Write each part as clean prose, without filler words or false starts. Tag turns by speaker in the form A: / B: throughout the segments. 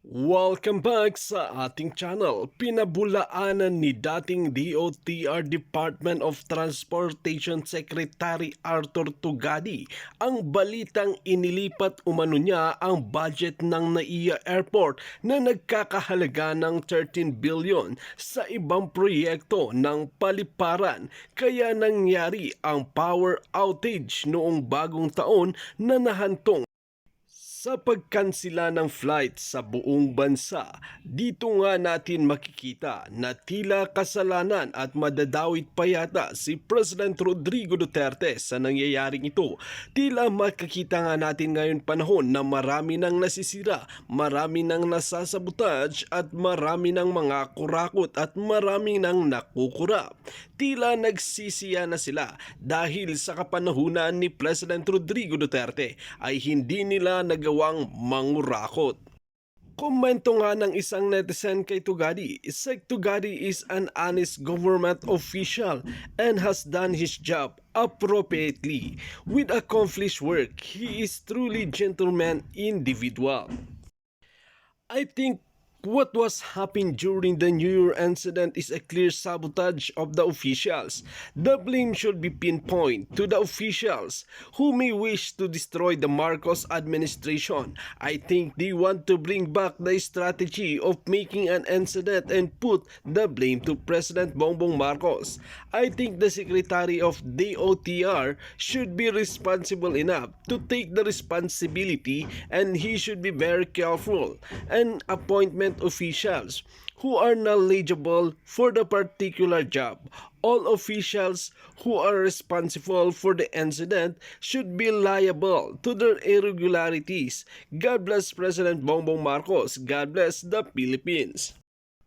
A: Welcome back sa ating channel. Pinabulaanan ni dating DOTR Department of Transportation Secretary Arthur Tugade ang balitang inilipat umano niya ang budget ng Naia Airport na nagkakahalaga ng 13 billion sa ibang proyekto ng paliparan, kaya nangyari ang power outage noong bagong taon na nahantong sa pagkansila ng flight sa buong bansa. Dito nga natin makikita na tila kasalanan at madadawit pa yata si President Rodrigo Duterte sa nangyayaring ito. Tila makikita nga natin ngayon panahon na marami nang nasisira, marami nang nasasabotage at marami nang mga kurakot at marami nang nakukurap. Tila nagsisiya na sila dahil sa kapanahunan ni President Rodrigo Duterte ay hindi nila nagawang mangurakot. Komento nga ng isang netizen kay Tugade, Sec Tugade is an honest government official and has done his job appropriately. With accomplished work, he is truly gentleman individual. I think what was happening during the New Year incident is a clear sabotage of the officials. The blame should be pinpointed to the officials who may wish to destroy the Marcos administration. I think they want to bring back the strategy of making an incident and put the blame to President Bongbong Marcos. I think the Secretary of DOTR should be responsible enough to take the responsibility, and he should be very careful and appointment officials who are knowledgeable for the particular job. All officials who are responsible for the incident should be liable to their irregularities. God bless President Bongbong Marcos. God bless the Philippines.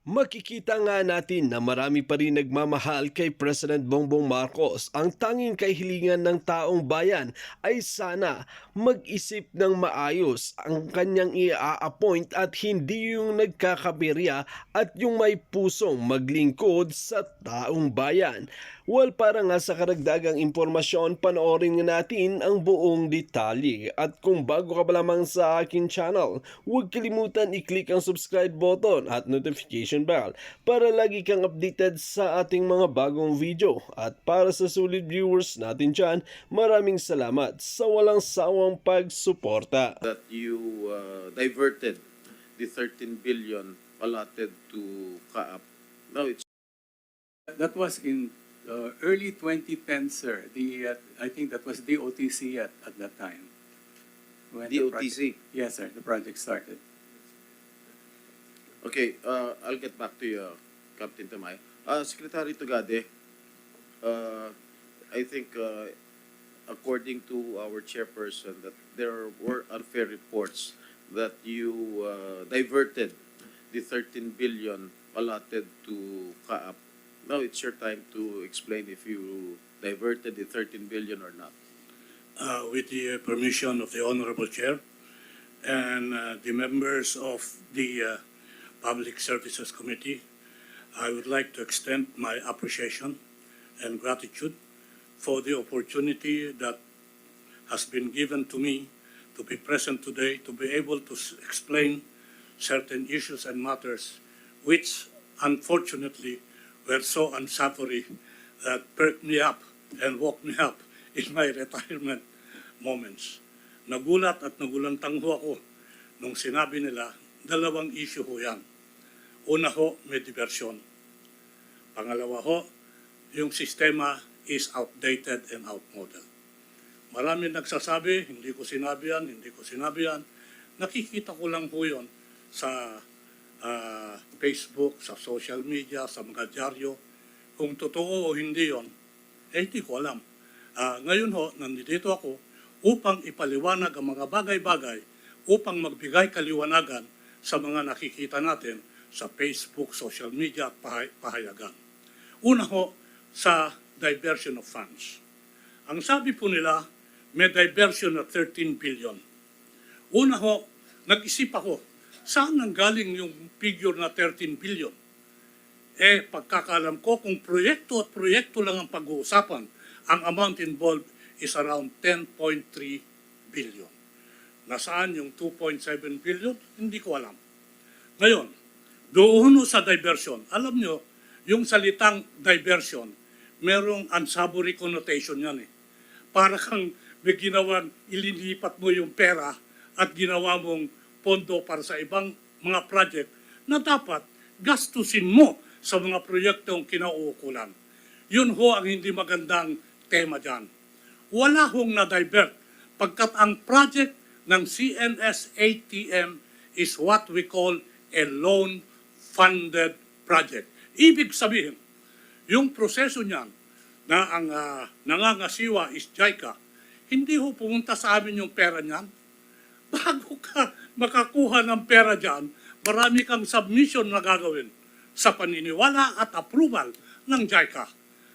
A: Makikita nga natin na marami pa rin nagmamahal kay President Bongbong Marcos. Ang tanging kahilingan ng taong bayan ay sana mag-isip ng maayos ang kanyang i-appoint at hindi yung nagkakaberya at yung may pusong maglingkod sa taong bayan. Well, para nga sa karagdagang impormasyon, panoorin nga natin ang buong detalye. At kung bago ka pa lamang sa akin channel, huwag kalimutan i-click ang subscribe button at notification bell para lagi kang updated sa ating mga bagong video. At para sa solid viewers natin dyan, maraming salamat sa walang sawang pagsuporta.
B: That you diverted the 13 billion allotted to CAAP. No, it's
C: That was in early 2010, sir. I think that was DOTC at that time. When the
B: DOTC.
C: yes, sir. The project started.
B: Okay, I'll get back to you, Captain Tamay. Secretary Tugade, I think according to our chairperson that there were unfair reports that you diverted the 13 billion allotted to CAAP. Now it's your time to explain if you diverted the 13 billion or not.
D: With the permission of the Honorable Chair and the members of the Public Services Committee, I would like to extend my appreciation and gratitude for the opportunity that has been given to me to be present today, to be able to explain certain issues and matters which unfortunately were so unsavory that perked me up and woke me up in my retirement moments. Nagulat at nagulantang ho ako nung sinabi nila, dalawang issue ho yan. Una ho, may diversyon. Pangalawa ho, yung sistema is outdated and outmodel. Marami nagsasabi, hindi ko sinabi yan. Nakikita ko lang ho yun sa Facebook, sa social media, sa mga dyaryo. Kung totoo o hindi yon, hindi ko alam. Ngayon ho, nandito ako upang ipaliwanag ang mga bagay-bagay, upang magbigay kaliwanagan sa mga nakikita natin sa Facebook, social media at pahayagan. Una ho, sa diversion of funds. Ang sabi po nila, may diversion of 13 billion. Una ho, nag-isip ako, saan nanggaling yung figure na 13 billion? Pagkakalam ko, kung proyekto at proyekto lang ang pag-uusapan, ang amount involved is around 10.3 billion. Nasaan yung 2.7 billion? Hindi ko alam. Ngayon, doon sa diversion, alam nyo, yung salitang diversion, merong unsavory connotation yan eh. Para kang may ginawang ililipat mo yung pera at ginawa mong pondo para sa ibang mga project na dapat gastusin mo sa mga proyektong kinauukulan. Yun ho ang hindi magandang tema dyan. Wala hong na-divert pagkat ang project ng CNS-ATM is what we call a loan-funded project. Ibig sabihin, yung proseso niyan na ang nangangasiwa is JICA, hindi ho pumunta sa amin yung pera niyan. Bago ka makakuha ng pera dyan, marami kang submission na gagawin sa paniniwala at approval ng JICA.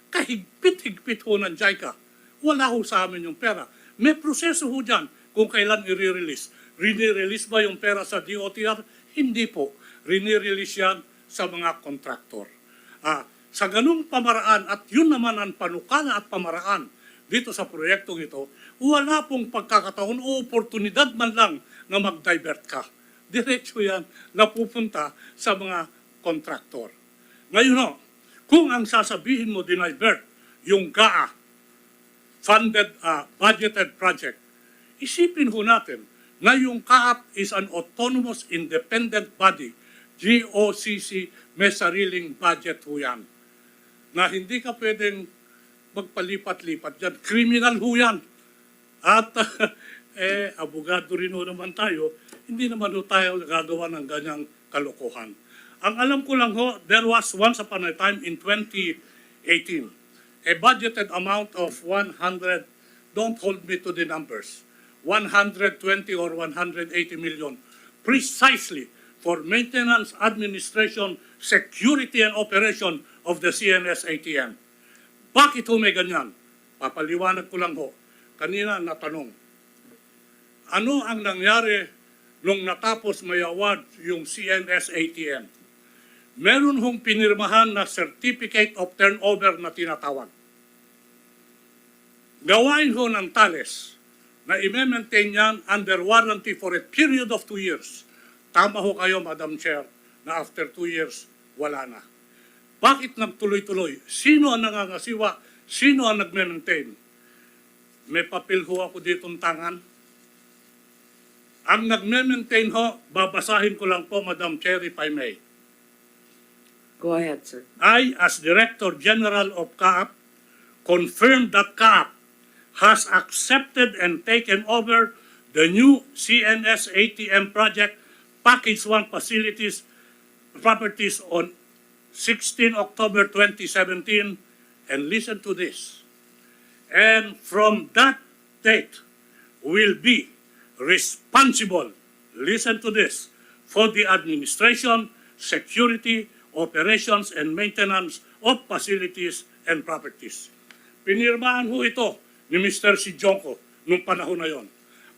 D: Kahigpit-higpit ho ng JICA. Wala ho sa amin yung pera. May proseso ho dyan kung kailan i-release. Rini-release ba yung pera sa DOTR? Hindi po. Rini-release yan sa mga kontraktor. Sa ganung pamaraan, at yun naman ang panukala at pamaraan dito sa proyektong ito, wala pong pagkakataon o oportunidad man lang na mag-divert ka. Diretso yan na pupunta sa mga kontraktor. Ngayon ho, kung ang sasabihin mo dinivert yung GAA, funded, budgeted project, isipin ho natin na yung CAAP is an autonomous independent body. GOCC, may sariling budget ho yan. Na hindi ka pwedeng magpalipat-lipat dyan. Criminal ho yan. At abogado rin ho naman tayo, hindi naman ho tayo gagawa ng ganyang kalokohan. Ang alam ko lang ho, there was once upon a time in 2018, a budgeted amount of 100, don't hold me to the numbers, 120 or 180 million, precisely for maintenance, administration, security, and operation of the CNS-ATM. Bakit ho may ganyan? Papaliwanag ko lang ho. Kanina natanong, ano ang nangyari nung natapos may award yung CNS-ATM? Meron hong pinirmahan na Certificate of Turnover na tinatawag. Gawain ho ng Thales na i-maintain yan under warranty for a period of 2 years. Tama ho kayo, Madam Chair, na after 2 years, wala na. Bakit nagtuloy-tuloy? Sino ang nangangasiwa? Sino ang nag-maintain? May papel ho ako ditong tangan. Ang nag-maintain ho, babasahin ko lang po, Madam Chair, if I may.
E: Go ahead, sir.
D: I, as Director General of CAAP, confirmed that CAAP has accepted and taken over the new CNS ATM project Package 1 facilities properties on 16 October 2017, and listen to this. And from that date will be responsible, listen to this, for the administration, security, operations, and maintenance of facilities and properties. Pinirmahan ho ito ni Mr. Sijonko nung panahon na yon,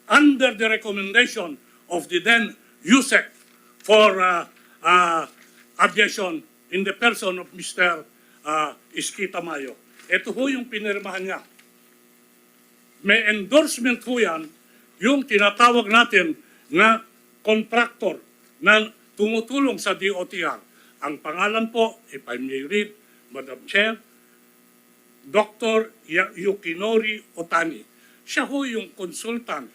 D: under the recommendation of the then USEC for aviation in the person of Mr. Iski Tamayo. Ito ho yung pinirmahan niya. May endorsement ho yan, yung tinatawag natin na contractor na tumutulong sa DOTR. Ang pangalan po, if I may read, Madam Chair, Dr. Yukinori Otani. Siya ho yung consultant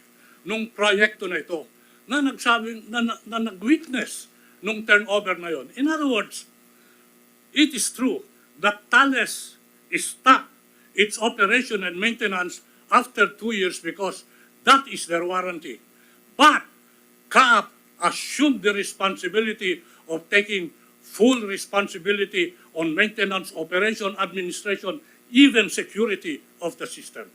D: nung proyekto na ito na nagsabing, na nag-witness nung turnover na yon. In other words, it is true that Thales stopped its operation and maintenance after 2 years because that is their warranty. But CAAP assumed the responsibility of taking full responsibility on maintenance, operation, administration, even security of the system.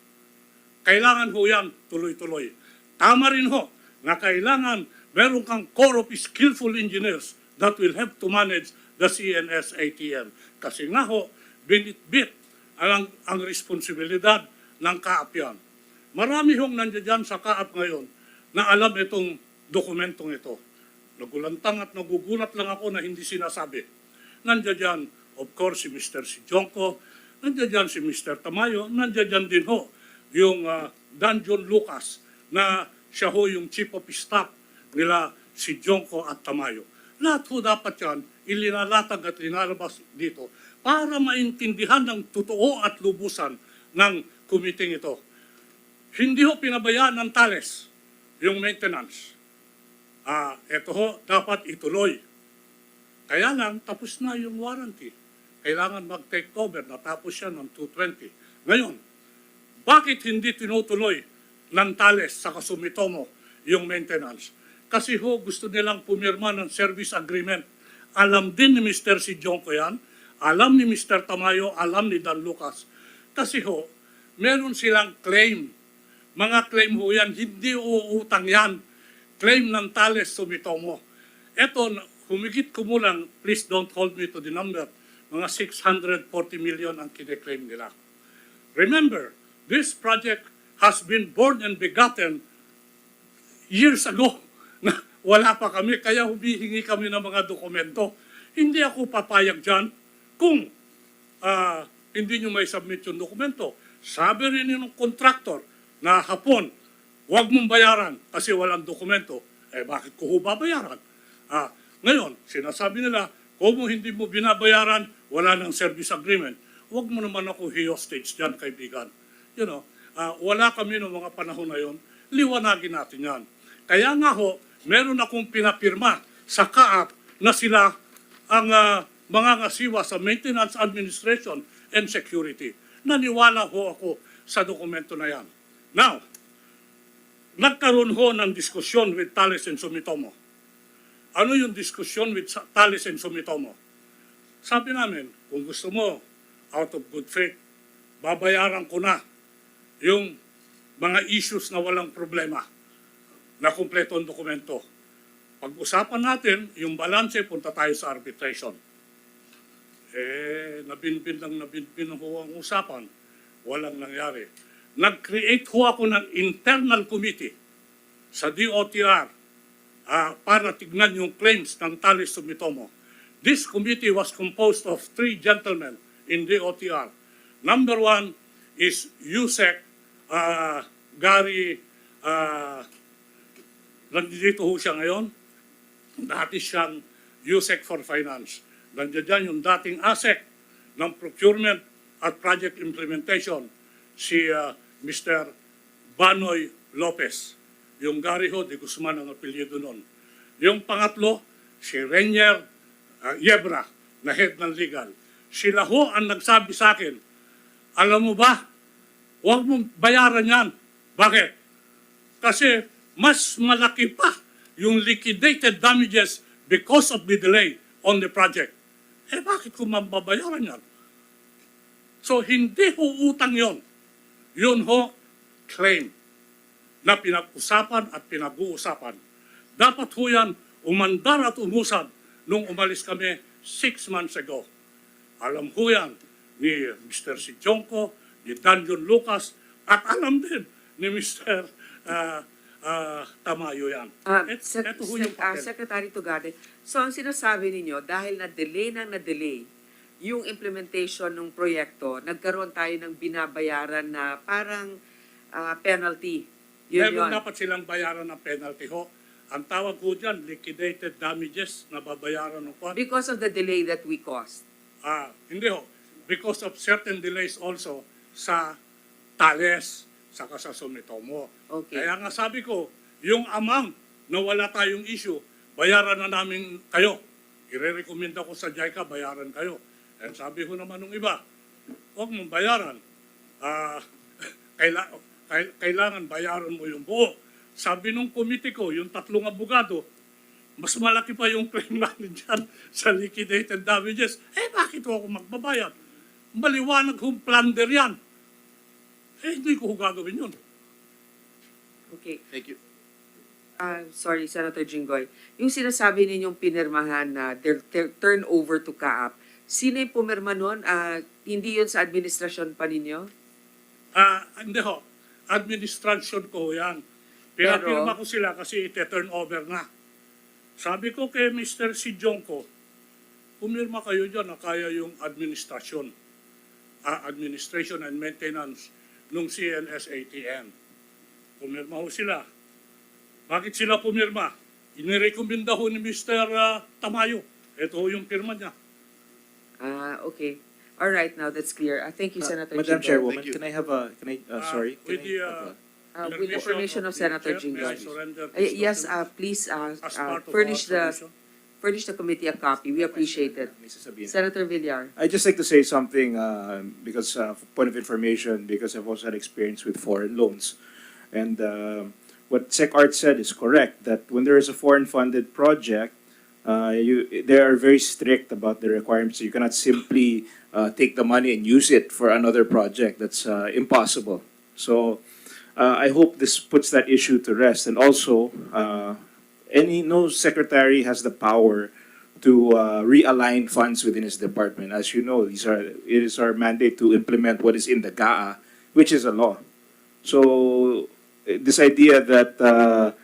D: Kailangan ho yan tuloy-tuloy. Tama rin ho na kailangan meron kang core of skillful engineers that will help to manage the CNS ATM. Kasi nga ho, binit-bit ang responsibilidad ng CAAP yan. Marami hong nandiyan sa CAAP ngayon na alam itong dokumentong ito. Nagulantang at nagugulat lang ako na hindi sinasabi. Nandiyan, of course, si Mr. Sijonko, nandiyan si Mr. Tamayo, nandiyan din ho yung Danjon Lucas na siya ho yung chief of staff nila si Jonko at Tamayo. Lahat ho dapat yan, ilinalatag at linalabas dito para maintindihan ng totoo at lubusan ng committee ito. Hindi ho pinabayaan ng Thales yung maintenance. Ito ho, dapat ituloy. Kaya lang, tapos na yung warranty. Kailangan mag-take over, natapos siya ng 220. Ngayon, bakit hindi tinutuloy ng Thales sa Sumitomo yung maintenance? Kasi ho, gusto nilang pumirma ng service agreement. Alam din ni Mr. Sijonko yan, alam ni Mr. Tamayo, alam ni Dan Lucas. Kasi ho, meron silang claim. Mga claim ho yan, hindi uutang yan. Claim ng Thales Sumitomo. Eto, humigit kumulang, please don't hold me to the number, mga 640 million ang kine-claim nila. Remember, this project has been born and begotten years ago na wala pa kami, kaya humihingi kami ng mga dokumento. Hindi ako papayag dyan kung hindi nyo may submit yung dokumento. Sabi rin yung contractor na hapon, huwag mong bayaran kasi walang dokumento. Bakit ko ho babayaran? Ngayon, sinasabi nila, kung hindi mo binabayaran, wala ng service agreement. Huwag mo naman ako hostage dyan, kaibigan. Wala kami ng mga panahon na yon, liwanagin natin yan. Kaya nga ho, meron akong pinapirma sa kaap na sila ang mga ngasiwa sa Maintenance Administration and Security. Naniwala ho ako sa dokumento na yan. Now, nagkaroon ho ng diskusyon with Thales and Sumitomo. Ano yung diskusyon with Thales and Sumitomo? Sabi namin, kung gusto mo, out of good faith, babayaran ko na yung mga issues na walang problema na kumpleto ang dokumento. Pag-usapan natin, yung balanse, punta tayo sa arbitration. Nabinbin ho ang usapan. Walang nangyari. Nag-create ho ako ng internal committee sa DOTR para tignan yung claims ng Thales Sumitomo. This committee was composed of 3 gentlemen in DOTR. Number 1 is Yusek Gary, nandito ho siya ngayon. Dati siyang Yusek for Finance. Nandiyan dyan yung dating ASEC ng Procurement at Project Implementation, si Mr. Banoy Lopez. Yung Gary ho, di Guzman ang apelyido nun. Yung pangatlo, si Renier Yebra, na head ng legal. Sila ho ang nagsabi sa akin, alam mo ba, huwag mong bayaran yan. Bakit? Kasi mas malaki pa yung liquidated damages because of the delay on the project. Bakit ko mababayaran yan? So, hindi ho utang yon. Yun ho, claim na pinag-usapan at pinag-uusapan. Dapat ho yan umandar at umusad nung umalis kami 6 months ago. Alam ho yan ni Mr. Sijonko, ni Dan Lucas, at alam din ni Mr. Tamayo yan. Ito ho yung papel.
E: Secretary Tugade, so ang sinasabi ninyo, dahil na-delay yung implementation ng proyekto, nagkaroon tayo ng binabayaran na parang penalty.
D: Meron dapat silang bayaran ng penalty ho. Ang tawag ko dyan, liquidated damages na babayaran ng kwan.
E: Because of the delay that we caused.
D: Hindi ho. Because of certain delays also sa Thales, saka sa Sumitomo.
E: Okay.
D: Kaya nga sabi ko, yung amount na wala tayong issue, bayaran na namin kayo. Ire-recommenda ko sa JICA, bayaran kayo. And sabi ko naman ng iba, huwag mong bayaran. Kailangan bayaran mo yung buo. Sabi nung committee ko, yung 3 abogado, mas malaki pa yung claim namin dyan sa liquidated damages. Bakit ako magbabayad? Maliwanag kung plunder yan. Hindi ko gagawin yun.
E: Okay.
B: Thank you.
E: Sorry, Senator Jinggoy. Yung sinasabi ninyong pinirmahan na turn over to CAAP, sino yung pumirma nun? Hindi yun sa administrasyon pa ninyo?
D: Hindi ho. Administration ko yan. Pinapirma ko sila kasi ite-turn over na. Sabi ko kay Mr. Sijonko, pumirma kayo dyan na kaya yung administration and maintenance nung CNS-ATM. Pumirma ho sila. Bakit sila pumirma? Inirekomenda ho ni Mr. Tamayo. Ito ho yung pirma niya.
E: Okay. All right, now that's clear. Thank you, Senator
F: Madam
E: Jinggoy.
F: Chairwoman,
B: Thank you.
F: can I have a, sorry?
D: With
F: Can I
D: the,
F: have
E: With the permission of
D: the
E: Senator
D: chair, may I
E: Jinggoy.
D: surrender this
E: Yes,
D: document
E: please
D: as part of
E: furnish
D: our
E: the
D: submission?
E: committee a copy. We appreciate it.
F: Mrs. Sabina?
E: Senator Villar.
F: I'd just like to say something because point of information, because I've also had experience with foreign loans. And what Exprrd said is correct, that when there is a foreign funded project, they are very strict about the requirements. You cannot simply take the money and use it for another project. That's impossible. So I hope this puts that issue to rest. And also, no secretary has the power to realign funds within his department. As you know, it is our mandate to implement what is in the GAA, which is a law. So this idea that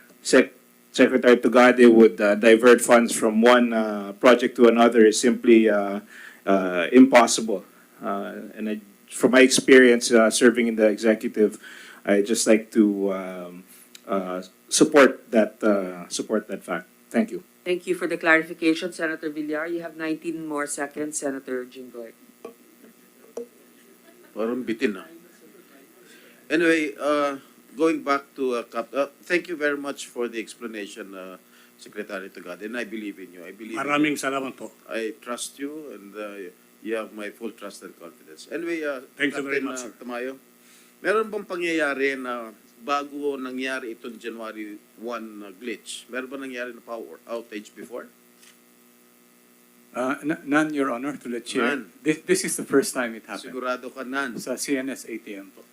F: Secretary Tugade would divert funds from one project to another is simply impossible. And from my experience serving in the executive, I just like to support that fact. Thank you.
E: Thank you for the clarification, Senator Villar. You have 19 more seconds, Senator Jinggoy.
B: Parang bitin na. Anyway, going back to thank you very much for the explanation, Secretary Tugade, and I believe in you. I believe
D: Maraming salamat po.
B: I trust you, and you have my full trust and confidence. Anyway,
D: Thank you very
B: Captain,
D: much, sir.
B: Tamayo, meron bang pangyayari na bago nangyari itong January 1 glitch? Meron ba nangyari na power outage before?
C: None, Your Honor, to the Chair.
B: None.
C: This is the first time it happened.
B: Sigurado ka nan.
C: Sa CNS ATM po.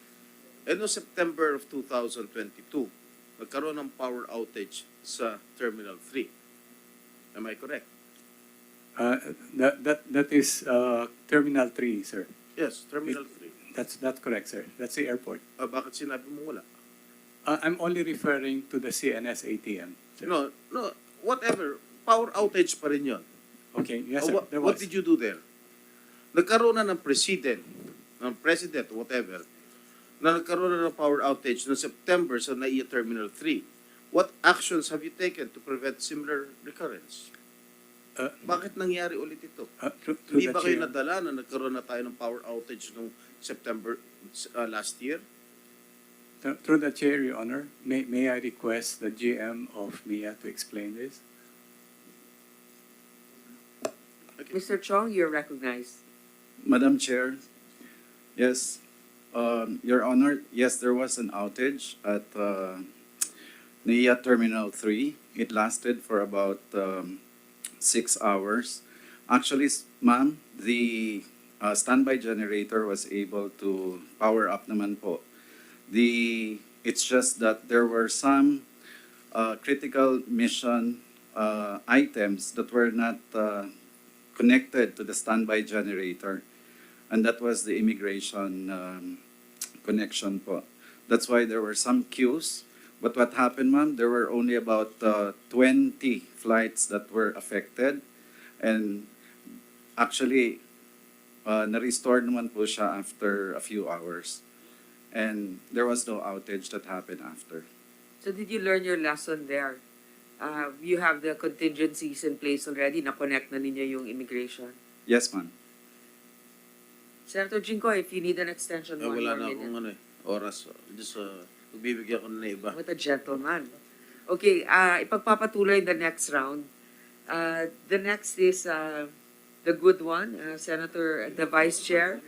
B: No September of 2022, nagkaroon ng power outage sa Terminal 3. Am I correct?
C: That is Terminal 3, sir.
B: Yes, Terminal 3.
C: That's correct, sir. That's the airport.
B: Bakit sinabi mo wala?
C: I'm only referring to the CNS ATM, sir.
B: No, whatever. Power outage pa rin yun.
C: Okay, yes, sir. There
B: What
C: was.
B: did you do there? Nagkaroon na ng president, whatever, na nagkaroon na ng power outage noong September sa Naia Terminal 3. What actions have you taken to prevent similar recurrence? Bakit nangyari ulit ito?
C: Through
B: Hindi
C: the
B: ba kayo
C: Chair.
B: nadala na nagkaroon na tayo ng power outage noong September last year?
C: Through the Chair, Your Honor, may I request the GM of MIA to explain this?
E: Mr. Chong, you're recognized.
G: Madam Chair, yes, Your Honor, yes, there was an outage at Naia Terminal 3. It lasted for about 6 hours. Actually, ma'am, the standby generator was able to power up naman po. It's just that there were some critical mission items that were not connected to the standby generator, and that was the immigration connection po. That's why there were some queues. But what happened, ma'am, there were only about 20 flights that were affected, and actually, na-restore naman po siya after a few hours. And there was no outage that happened after.
E: So did you learn your lesson there? You have the contingencies in place already, na-connect na ninyo yung immigration.
G: Yes, ma'am.
E: Senator Jinggoy, if you need an extension, one
B: Wala
E: more
B: na akong
E: minute.
B: oras. Just magbibigyan ko na iba.
E: What a gentleman. Okay, ipagpapatuloy the next round. The next is the good one, Senator, the Vice Chair.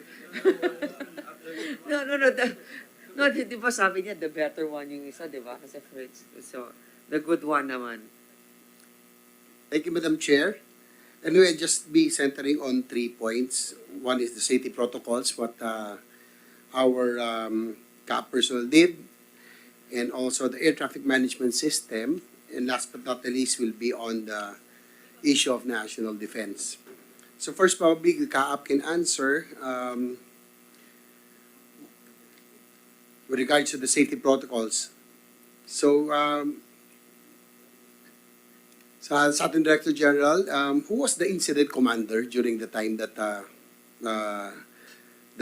E: No, di ba sabi niya, the better one yung isa, di ba? Kasi friends. So, the good one naman.
H: Thank you, Madam Chair. Anyway, just be centering on 3 points. One is the safety protocols, what our CAP personnel did, and also the air traffic management system. And last but not the least will be on the issue of national defense. So first, probably the CAP can answer with regards to the safety protocols. So, sa ating Director General, who was the incident commander during the time that the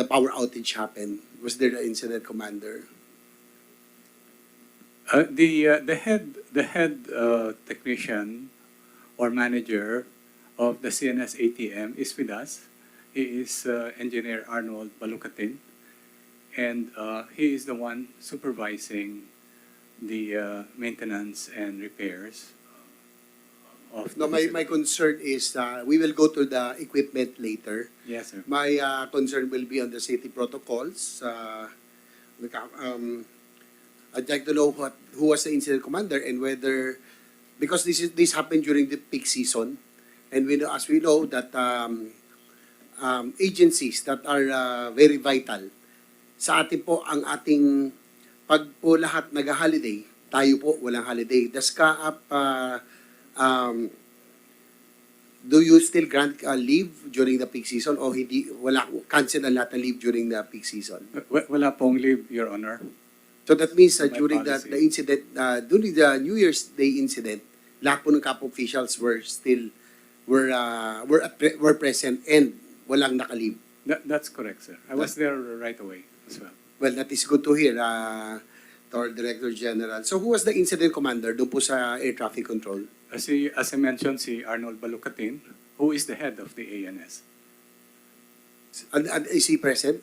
H: power outage happened? Was there the incident commander?
C: The head technician or manager of the CNS ATM is with us. He is Engineer Arnold Balucatin, and he is the one supervising the maintenance and repairs of
H: No,
C: the
H: my concern is we will go to the equipment later.
C: Yes, sir.
H: My concern will be on the safety protocols. I'd like to know who was the incident commander and whether, because this happened during the peak season, and as we know that agencies that are very vital sa atin po ang ating pag po lahat nag-holiday, tayo po walang holiday. Does CAAP do you still grant leave during the peak season o hindi, wala, cancel ang lahat ng leave during the peak season?
C: Wala pong leave, Your Honor.
H: So that means
C: My
H: during
C: policy.
H: the incident, during the New Year's Day incident, lahat po ng CAAP officials were present and walang naka-leave.
C: That's correct, sir. I was there right away as well.
H: Well, that is good to hear, to our Director General. So who was the incident commander doon po sa air traffic control?
C: As I mentioned, si Arnold Balucatin, who is the head of the ANS.
H: And is he present?